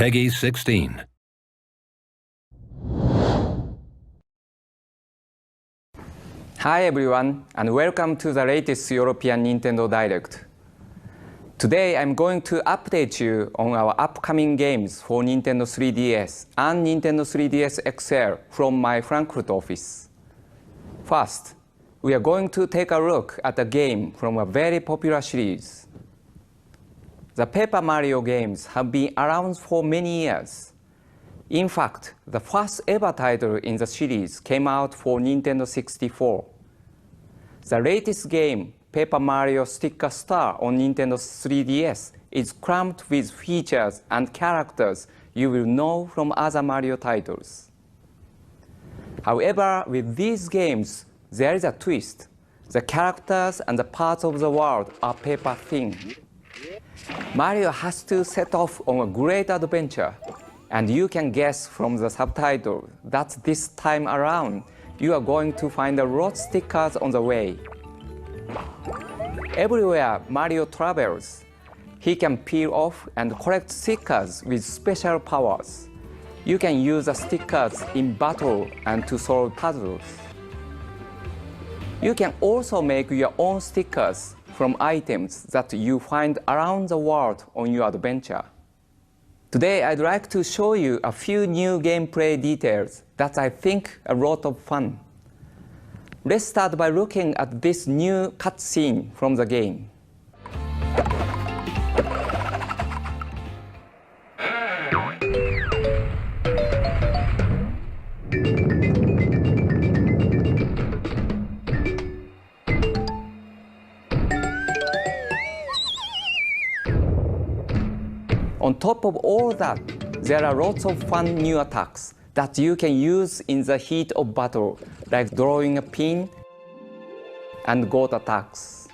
Peggy 16. Hi everyone, and welcome to the latest European Nintendo Direct. Today I'm going to update you on our upcoming games for Nintendo 3DS and Nintendo 3DS XL from my Frankfurt office. First, we are going to take a look at a game from a very popular series. The Paper Mario games have been around for many years. In fact, the first ever title in the series came out for Nintendo 64. The latest game, Paper Mario Sticker Star on Nintendo 3DS, is crammed with features and characters you will know from other Mario titles. However, with these games, there is a twist. The characters and the parts of the world are paper thin. Mario has to set off on a great adventure, and you can guess from the subtitle that this time around you are going to find a lot of stickers on the way. Everywhere Mario travels, he can peel off and collect stickers with special powers. You can use the stickers in battle and to solve puzzles. You can also make your own stickers from items that you find around the world on your adventure. Today I'd like to show you a few new gameplay details that I think are a lot of fun. Let's start by looking at this new cutscene from the game. On top of all that, there are lots of fun new attacks that you can use in the heat of battle, like drawing a pin and goat attacks.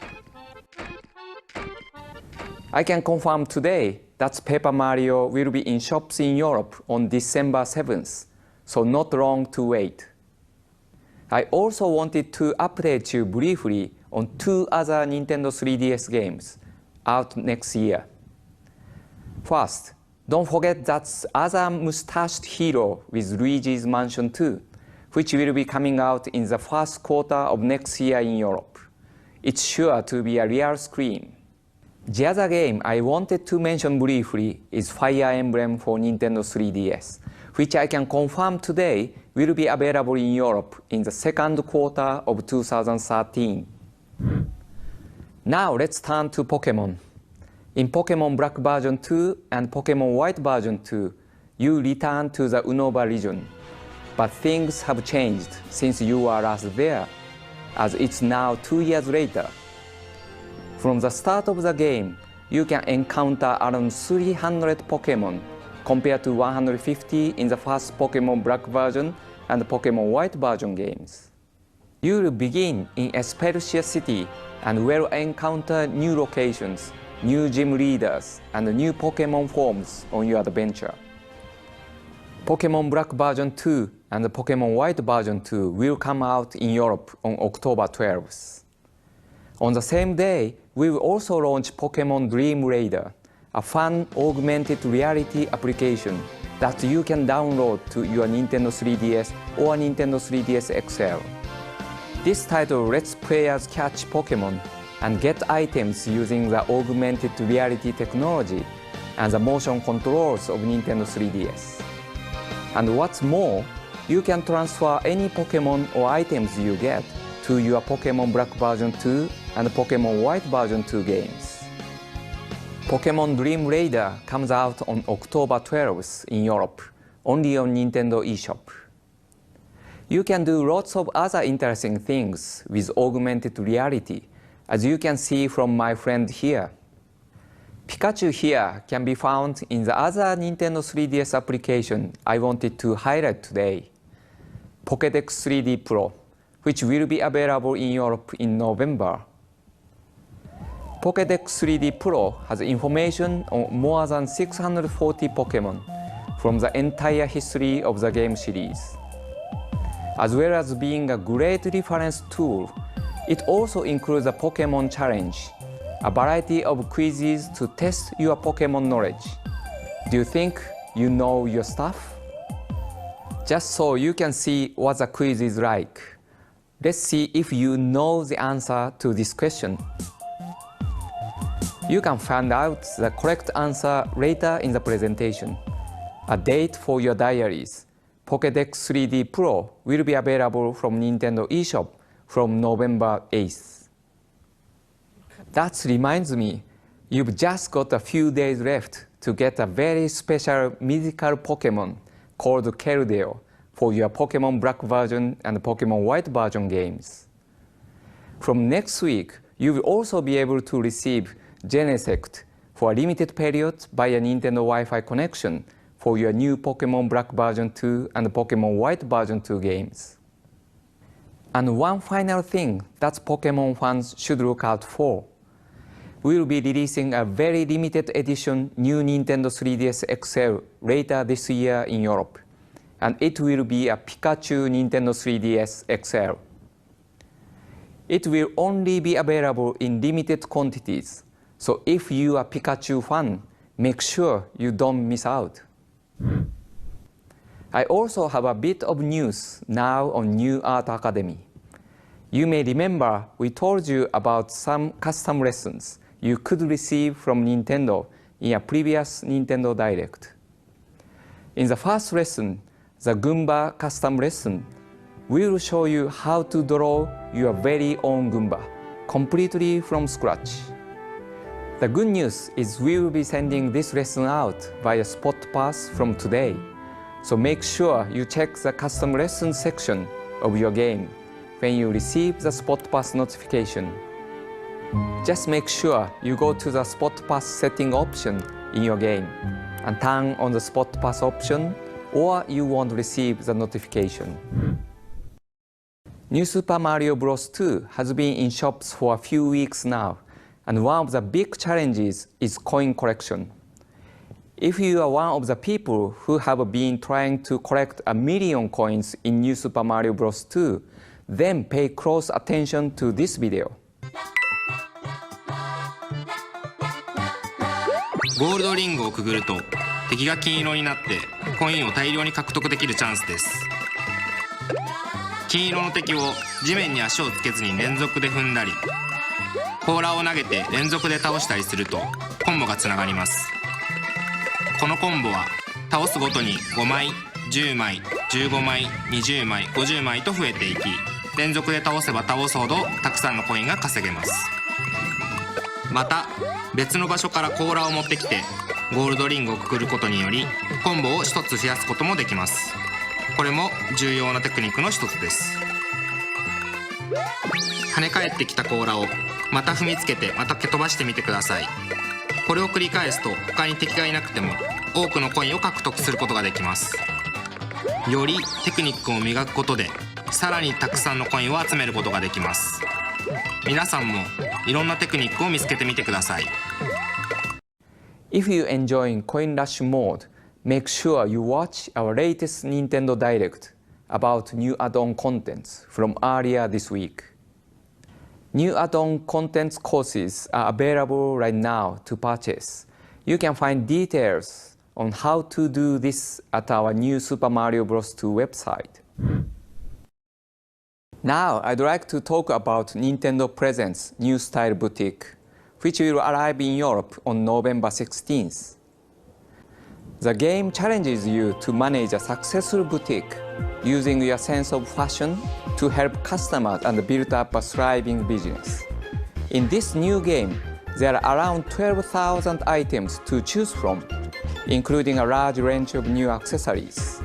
I can confirm today that Paper Mario will be in shops in Europe on December 7th, so not long to wait. I also wanted to update you briefly on two other Nintendo 3DS games out next year. First, don't forget that other mustached hero with Luigi's Mansion 2, which will be coming out in the first quarter of next year in Europe. It's sure to be a real scream. The other game I wanted to mention briefly is Fire Emblem for Nintendo 3DS, which I can confirm today will be available in Europe in the second quarter of 2013. Now let's turn to Pokémon. In Pokémon Black version 2 and Pokémon White version 2, you return to the Unova region. But things have changed since you were last there, as it's now 2 years later. From the start of the game, you can encounter around 300 Pokémon, compared to 150 in the first Pokémon Black version and Pokémon White version games. You will begin in Espelcia City and will encounter new locations, new gym leaders, and new Pokémon forms on your adventure. Pokémon Black version 2 and Pokémon White version 2 will come out in Europe on October 12th. On the same day, we will also launch Pokémon Dream Radar, a fun augmented reality application that you can download to your Nintendo 3DS or Nintendo 3DS XL. This title lets players catch Pokémon and get items using the augmented reality technology and the motion controls of Nintendo 3DS. And what's more, you can transfer any Pokémon or items you get to your Pokémon Black version 2 and Pokémon White version 2 games. Pokémon Dream Radar comes out on October 12th in Europe, only on Nintendo eShop. You can do lots of other interesting things with augmented reality, as you can see from my friend here. Pikachu here can be found in the other Nintendo 3DS application I wanted to highlight today, Pokédex 3D Pro, which will be available in Europe in November. Pokédex 3D Pro has information on more than 640 Pokémon from the entire history of the game series. As well as being a great reference tool, it also includes a Pokémon challenge, a variety of quizzes to test your Pokémon knowledge. Do you think you know your stuff? Just so you can see what the quiz is like. Let's see if you know the answer to this question. You can find out the correct answer later in the presentation. A date for your diaries. Pokédex 3D Pro will be available from Nintendo eShop from November 8th. That reminds me, you've just got a few days left to get a very special mythical Pokémon called Keldeo for your Pokémon Black version and Pokémon White version games. From next week, you will also be able to receive Genesect for a limited period via Nintendo Wi-Fi connection for your new Pokémon Black version 2 and Pokémon White version 2 games. And one final thing that Pokémon fans should look out for. We'll be releasing a very limited edition new Nintendo 3DS XL later this year in Europe, and it will be a Pikachu Nintendo 3DS XL. It will only be available in limited quantities, so if you are a Pikachu fan, make sure you don't miss out. I also have a bit of news now on New Art Academy. You may remember we told you about some custom lessons you could receive from Nintendo in a previous Nintendo Direct. In the first lesson, the Goomba custom lesson, we will show you how to draw your very own Goomba, completely from scratch. The good news is we will be sending this lesson out via Spot Pass from today, so make sure you check the custom lesson section of your game when you receive the Spot Pass notification. Just make sure you go to the Spot Pass setting option in your game and turn on the Spot Pass option, or you won't receive the notification. New Super Mario Bros. 2 has been in shops for a few weeks now, and one of the big challenges is coin collection. If you are one of the people who have been trying to collect 1 million coins in New Super Mario Bros. 2, then pay close attention to this video. ゴールドリングをくぐると敵が金色になってコインを大量に獲得できるチャンスです。金色の敵を地面に足をつけずに連続で踏んだり、甲羅を投げて連続で倒したりするとコンボがつながります。このコンボは倒すごとに5枚、10枚、15枚、20枚、50枚と増えていき、連続で倒せば倒すほどたくさんのコインが稼げます。また別の場所から甲羅を持ってきてゴールドリングをくぐることによりコンボを1つ増やすこともできます。これも重要なテクニックの一つです。跳ね返ってきた甲羅をまた踏みつけてまた蹴飛ばしてみてください。これを繰り返すと他に敵がいなくても多くのコインを獲得することができます。よりテクニックを磨くことでさらにたくさんのコインを集めることができます。皆さんもいろんなテクニックを見つけてみてください。If you're enjoying Coin Rush mode, make sure you watch our latest Nintendo Direct about new add-on contents from earlier this week. New add-on contents courses are available right now to purchase. You can find details on how to do this at our new Super Mario Bros. 2 website. Now I'd like to talk about Nintendo Presents New Style Boutique, which will arrive in Europe on November 16th. The game challenges you to manage a successful boutique using your sense of fashion to help customers and build up a thriving business. In this new game, there are around 12,000 items to choose from, including a large range of new accessories.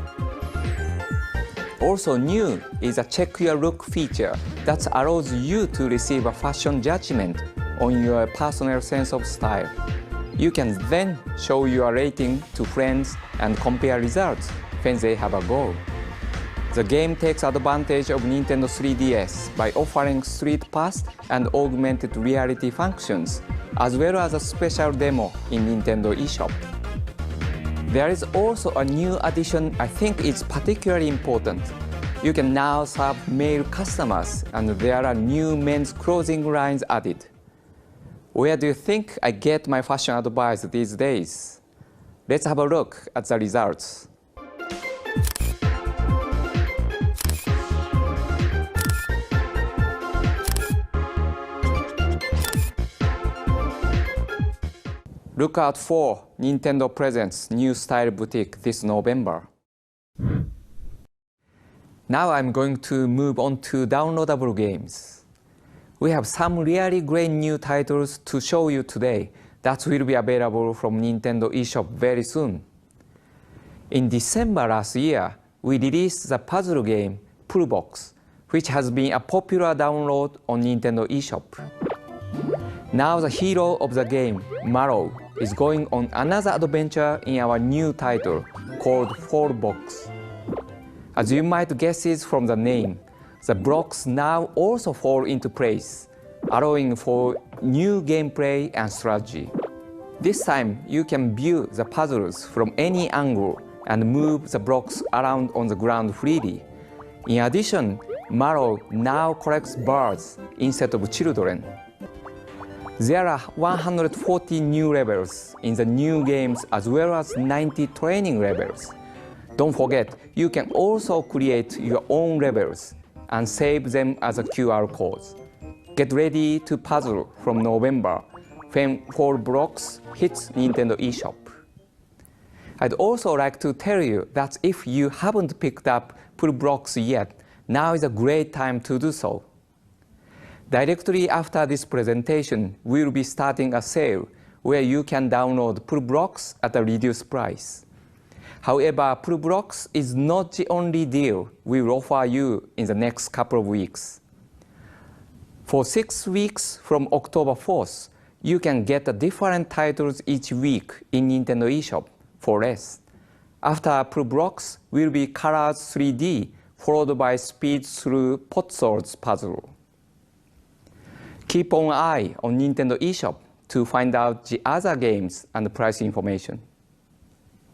Also new is a Check Your Look feature that allows you to receive a fashion judgment on your personal sense of style. You can then show your rating to friends and compare results when they have a goal. The game takes advantage of Nintendo 3DS by offering Street Pass and augmented reality functions, as well as a special demo in Nintendo eShop. There is also a new addition I think is particularly important. You can now serve male customers, and there are new men's clothing lines added. Where do you think I get my fashion advice these days? Let's have a look at the results. Look out for Nintendo Presents New Style Boutique this November. Now I'm going to move on to downloadable games. We have some really great new titles to show you today that will be available from Nintendo eShop very soon. In December last year, we released the puzzle game Pullblox, which has been a popular download on Nintendo eShop. Now the hero of the game, Marrow, is going on another adventure in our new title called Fallblox. As you might guess it from the name, the blocks now also fall into place, allowing for new gameplay and strategy. This time, you can view the puzzles from any angle and move the blocks around on the ground freely. In addition, Marrow now collects birds instead of children. There are 140 new levels in the new games as well as 90 training levels. Don't forget, you can also create your own levels and save them as a QR codes. Get ready to puzzle from November when Fallblox hits Nintendo eShop. I'd also like to tell you that if you haven't picked up Pullblox yet, now is a great time to do so. Directly after this presentation, we'll be starting a sale where you can download Pullblox at a reduced price. However, Pullblox is not the only deal we will offer you in the next couple of weeks. For 6 weeks from October 4th, you can get different titles each week in Nintendo eShop for less. After Pullblox will be Colors 3D, followed by Speed Through Potsold's puzzle. Keep an eye on Nintendo eShop to find out the other games and price information.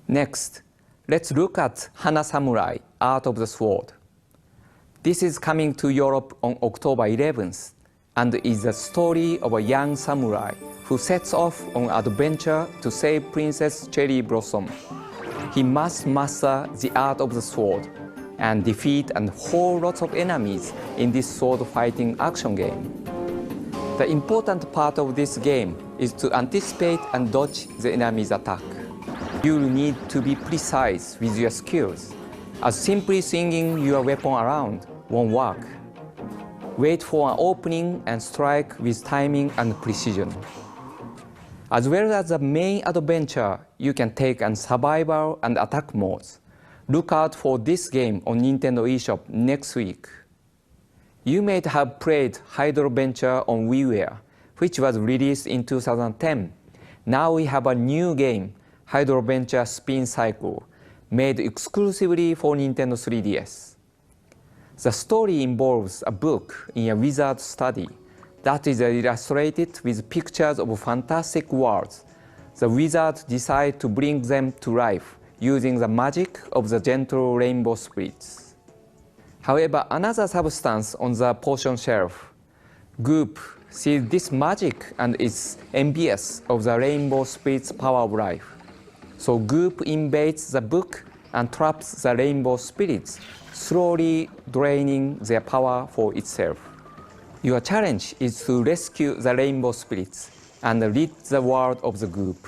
Next, let's look at Hana Samurai, Art of the Sword. This is coming to Europe on October 11th and is the story of a young samurai who sets off on an adventure to save Princess Cherry Blossom. He must master the art of the sword and defeat a whole lot of enemies in this sword fighting action game. The important part of this game is to anticipate and dodge the enemy's attack. You'll need to be precise with your skills, as simply swinging your weapon around won't work. Wait for an opening and strike with timing and precision. As well as the main adventure, you can take on survival and attack modes. Look out for this game on Nintendo eShop next week. You may have played Hydroventure on WiiWare, which was released in 2010. Now we have a new game, Hydroventure Spin Cycle, made exclusively for Nintendo 3DS. The story involves a book in a wizard study that is illustrated with pictures of fantastic worlds. The wizard decides to bring them to life using the magic of the gentle rainbow spirits. However, another substance on the potion shelf, Goop, sees this magic and is envious of the rainbow spirit's power of life. So Goop invades the book and traps the rainbow spirits, slowly draining their power for itself. Your challenge is to rescue the rainbow spirits and rid the world of the Goop.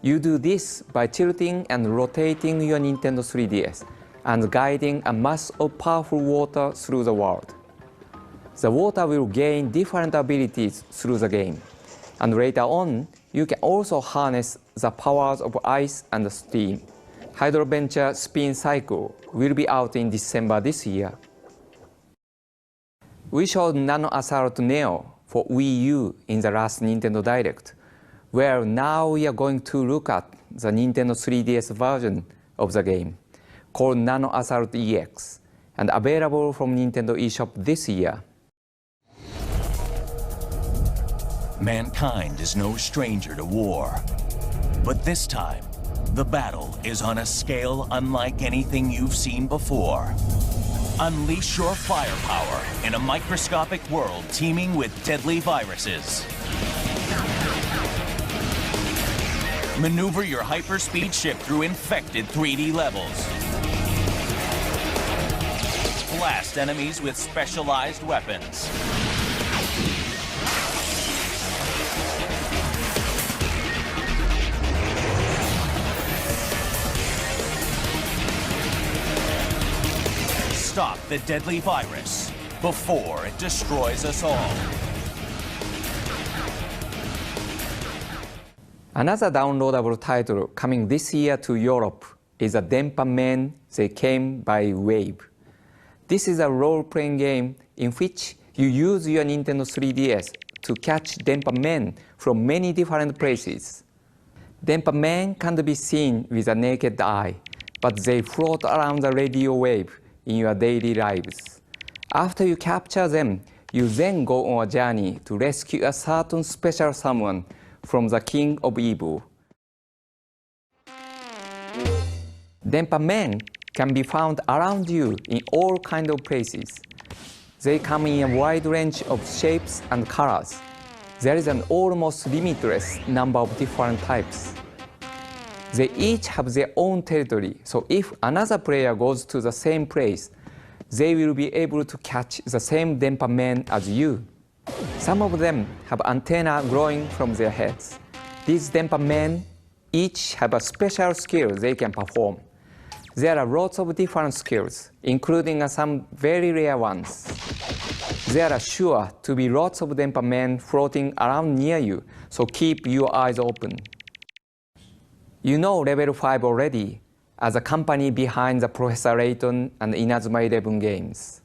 You do this by tilting and rotating your Nintendo 3DS and guiding a mass of powerful water through the world. The water will gain different abilities through the game, and later on, you can also harness the powers of ice and steam. Hydroventure Spin Cycle will be out in December this year. We showed Nano Assault Neo for Wii U in the last Nintendo Direct, where now we are going to look at the Nintendo 3DS version of the game, called Nano Assault EX, and available from Nintendo eShop this year. Mankind is no stranger to war. But this time, the battle is on a scale unlike anything you've seen before. Unleash your firepower in a microscopic world teeming with deadly viruses. Maneuver your hyperspeed ship through infected 3D levels. Blast enemies with specialized weapons. Stop the deadly virus before it destroys us all. Another downloadable title coming this year to Europe is a Denpa Men They Came by Wave. This is a role-playing game in which you use your Nintendo 3DS to catch Denpa Men from many different places. Denpa Men can't be seen with a naked eye, but they float around the radio wave in your daily lives. After you capture them, you then go on a journey to rescue a certain special someone from the King of Evil. Denpa Men can be found around you in all kinds of places. They come in a wide range of shapes and colors. There is an almost limitless number of different types. They each have their own territory, so if another player goes to the same place, they will be able to catch the same Denpa Men as you. Some of them have antennae growing from their heads. These Denpa Men each have a special skill they can perform. There are lots of different skills, including some very rare ones. There are sure to be lots of Denpa Men floating around near you, so keep your eyes open. You know Level 5 already, as a company behind the Professor Layton and Inazuma 11 games.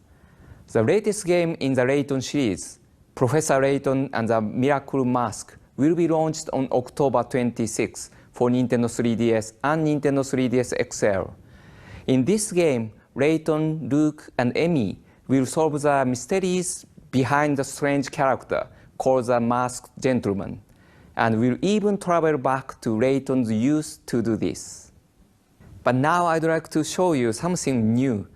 The latest game in the Layton series, Professor Layton and the Miracle Mask, will be launched on October 26 for Nintendo 3DS and Nintendo 3DS XL. In this game, Layton, Luke, and Emi will solve the mysteries behind the strange character called the Masked Gentleman, and will even travel back to Layton's youth to do this. But now I'd like to show you something new.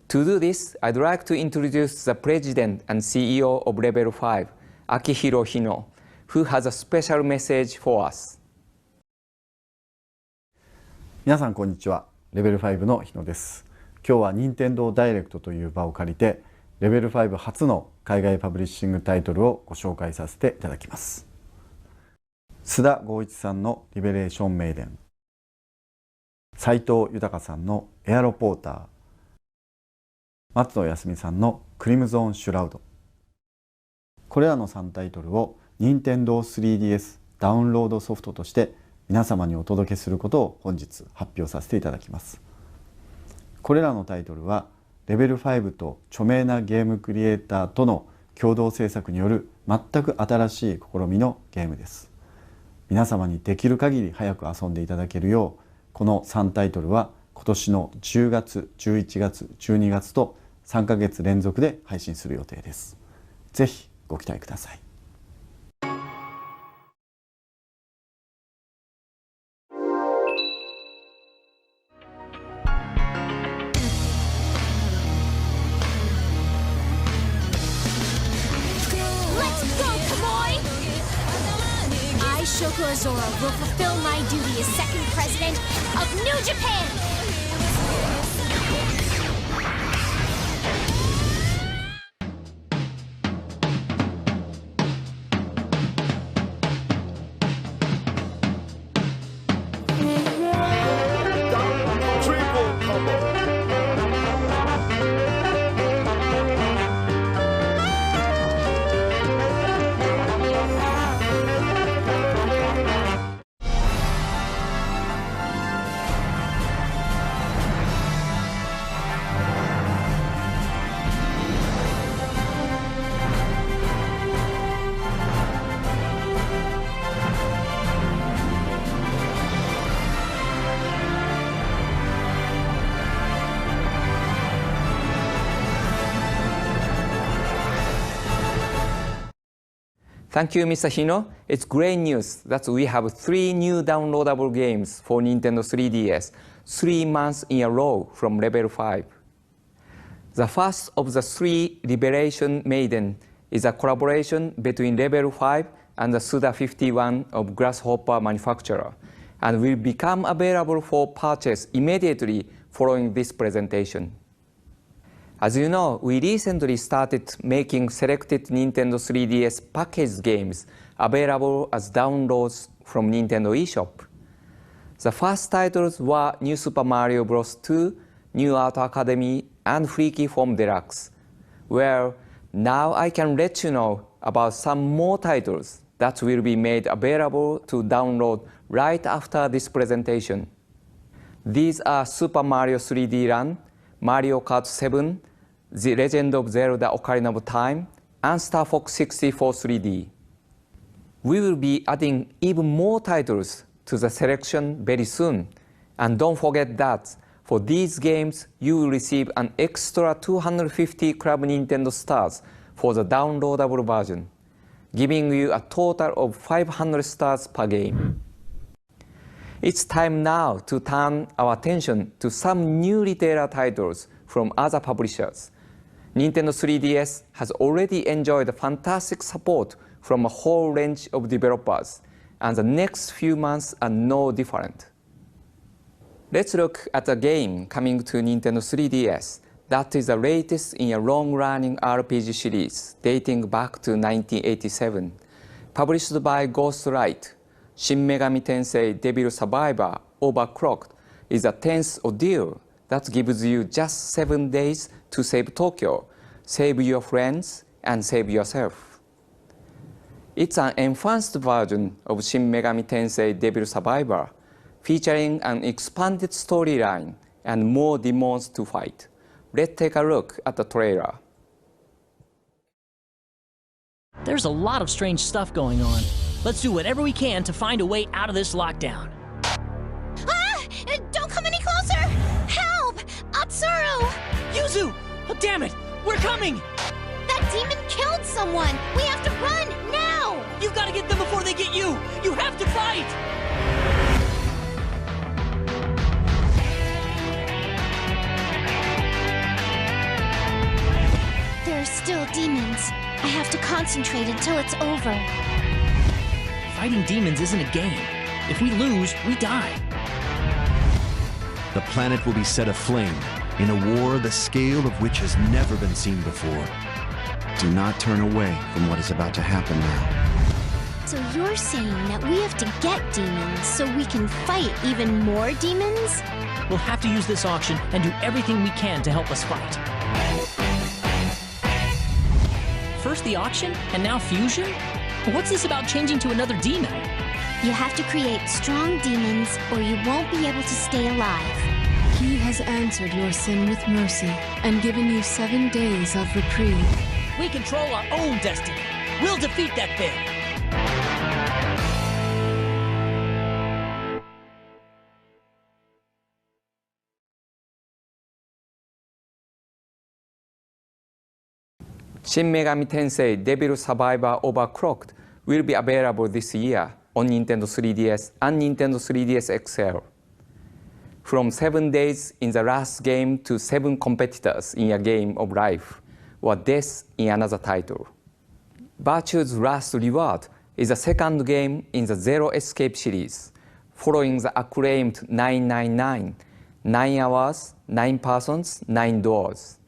To do this, I'd like to introduce the President and CEO of Level 5, Akihiro Hino, who has a special message for us. 皆さんこんにちは。レベル5の日野です。今日は任天堂ダイレクトという場を借りて、レベル5初の海外パブリッシングタイトルをご紹介させていただきます。須田剛一さんのリベレーションメイデン、斉藤豊さんのエアロポーター、松野康美さんのクリムゾーンシュラウド。これらの3タイトルを任天堂 3DS ダウンロードソフトとして皆様にお届けすることを本日発表させていただきます。これらのタイトルはレベル5と著名なゲームクリエイターとの共同制作による全く新しい試みのゲームです。皆様にできる限り早く遊んでいただけるよう、この3タイトルは今年の10月、11月、12月と3ヶ月連続で配信する予定です。ぜひご期待ください。Shoko Azora will fulfill my duty as second president of New Japan! Thank you, Mr. Hino. It's great news that we have 3 new downloadable games for Nintendo 3DS, 3 months in a row from Level 5. The first of the 3, Liberation Maiden, is a collaboration between Level 5 and the Suda 51 of Grasshopper manufacturer, and will become available for purchase immediately following this presentation. As you know, we recently started making selected Nintendo 3DS packaged games available as downloads from Nintendo eShop. The first titles were New Super Mario Bros. 2, New Art Academy, and Freaky Form Deluxe, where now I can let you know about some more titles that will be made available to download right after this presentation. These are Super Mario 3D Run, Mario Kart 7, The Legend of Zelda Ocarina of Time, and Star Fox 64 3D. We will be adding even more titles to the selection very soon. And don't forget that for these games, you will receive an extra 250 Club Nintendo stars for the downloadable version, giving you a total of 500 stars per game. It's time now to turn our attention to some new retailer titles from other publishers. Nintendo 3DS has already enjoyed fantastic support from a whole range of developers, and the next few months are no different. Let's look at a game coming to Nintendo 3DS that is the latest in a long-running RPG series dating back to 1987. Published by Ghostlight, Shin Megami Tensei Devil Survivor Overclocked is a tense ordeal that gives you just 7 days to save Tokyo, save your friends, and save yourself. It's an enhanced version of Shin Megami Tensei Devil Survivor, featuring an expanded storyline and more demons to fight. Let's take a look at the trailer. There's a lot of strange stuff going on. Let's do whatever we can to find a way out of this lockdown. Ah! Don't come any closer! Help! Atsuru! Yuzu! Oh, damn it! We're coming! That demon killed someone! We have to run, now! You've got to get them before they get you! You have to fight! There are still demons. I have to concentrate until it's over. Fighting demons isn't a game. If we lose, we die. The planet will be set aflame in a war the scale of which has never been seen before. Do not turn away from what is about to happen now. So you're saying that we have to get demons so we can fight even more demons? We'll have to use this auction and do everything we can to help us fight. First the auction, and now fusion? What's this about changing to another demon? You have to create strong demons or you won't be able to stay alive. He has answered your sin with mercy and given you 7 days of reprieve. We control our own destiny. We'll defeat that thing. Shin Megami Tensei Devil Survivor Overclocked will be available this year on Nintendo 3DS and Nintendo 3DS XL. From 7 days in the last game to 7 competitors in a game of life, or death in another title. Virtue's Last Reward is the second game in the Zero Escape series, following the acclaimed 999, 9 hours, 9 persons, 9 doors.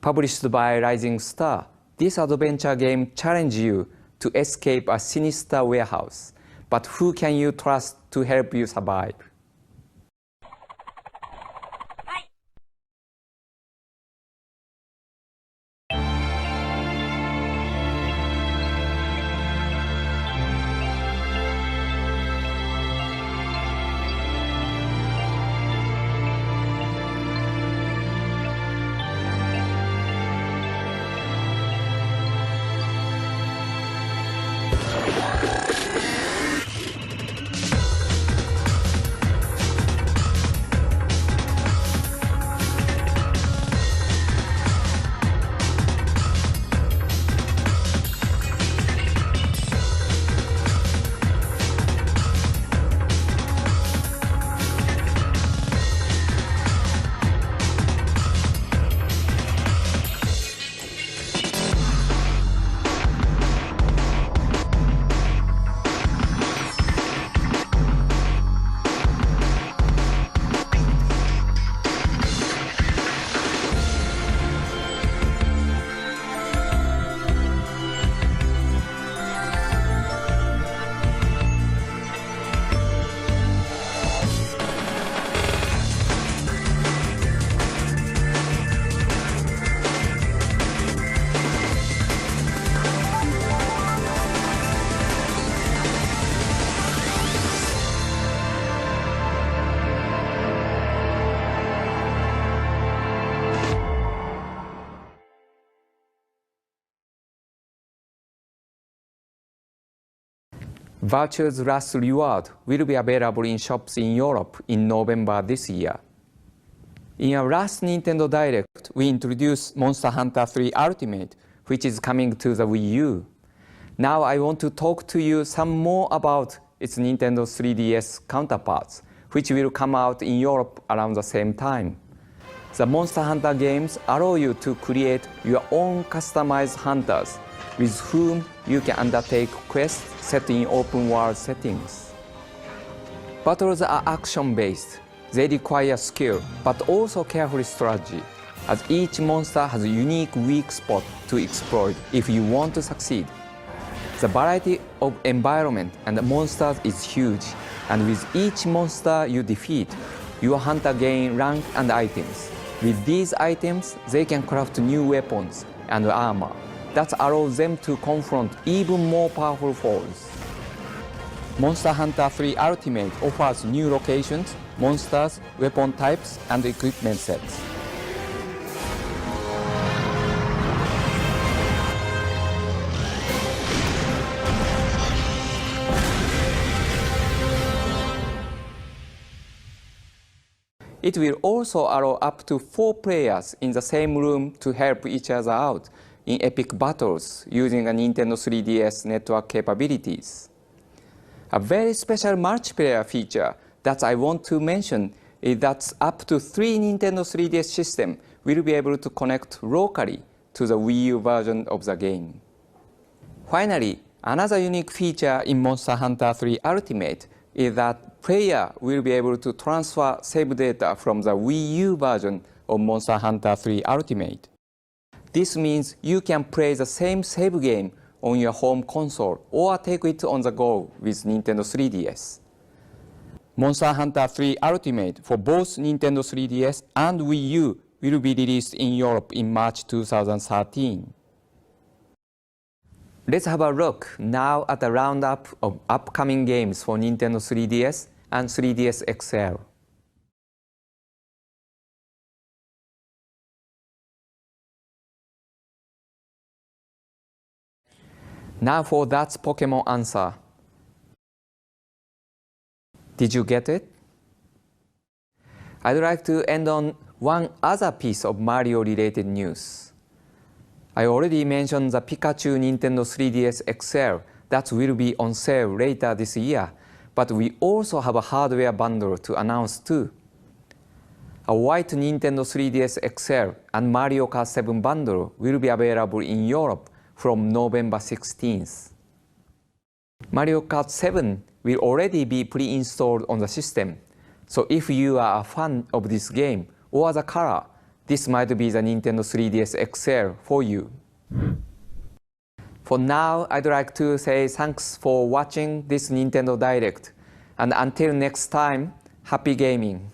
Published by Rising Star, this adventure game challenges you to escape a sinister warehouse, but who can you trust to help you survive? Virtue's last reward will be available in shops in Europe in November this year. In our last Nintendo Direct, we introduced Monster Hunter 3 Ultimate, which is coming to the Wii U. Now I want to talk to you some more about its Nintendo 3DS counterparts, which will come out in Europe around the same time. The Monster Hunter games allow you to create your own customized hunters with whom you can undertake quests set in open world settings. Battles are action-based. They require skill, but also careful strategy, as each monster has a unique weak spot to exploit if you want to succeed. The variety of environment and monsters is huge, and with each monster you defeat, your hunter gain rank and items. With these items, they can craft new weapons and armor that allows them to confront even more powerful foes. Monster Hunter 3 Ultimate offers new locations, monsters, weapon types, and equipment sets. It will also allow up to 4 players in the same room to help each other out in epic battles using a Nintendo 3DS network capabilities. A very special multiplayer feature that I want to mention is that up to 3 Nintendo 3DS systems will be able to connect locally to the Wii U version of the game. Finally, another unique feature in Monster Hunter 3 Ultimate is that player will be able to transfer save data from the Wii U version of Monster Hunter 3 Ultimate. This means you can play the same save game on your home console or take it on the go with Nintendo 3DS. Monster Hunter 3 Ultimate for both Nintendo 3DS and Wii U will be released in Europe in March 2013. Let's have a look now at a roundup of upcoming games for Nintendo 3DS and 3DS XL. Now for That's Pokemon answer. Did you get it? I'd like to end on one other piece of Mario-related news. I already mentioned the Pikachu Nintendo 3DS XL that will be on sale later this year, but we also have a hardware bundle to announce too. A white Nintendo 3DS XL and Mario Kart 7 bundle will be available in Europe from November 16th. Mario Kart 7 will already be pre-installed on the system, so if you are a fan of this game or the color, this might be the Nintendo 3DS XL for you. For now, I'd like to say thanks for watching this Nintendo Direct, and until next time, happy gaming!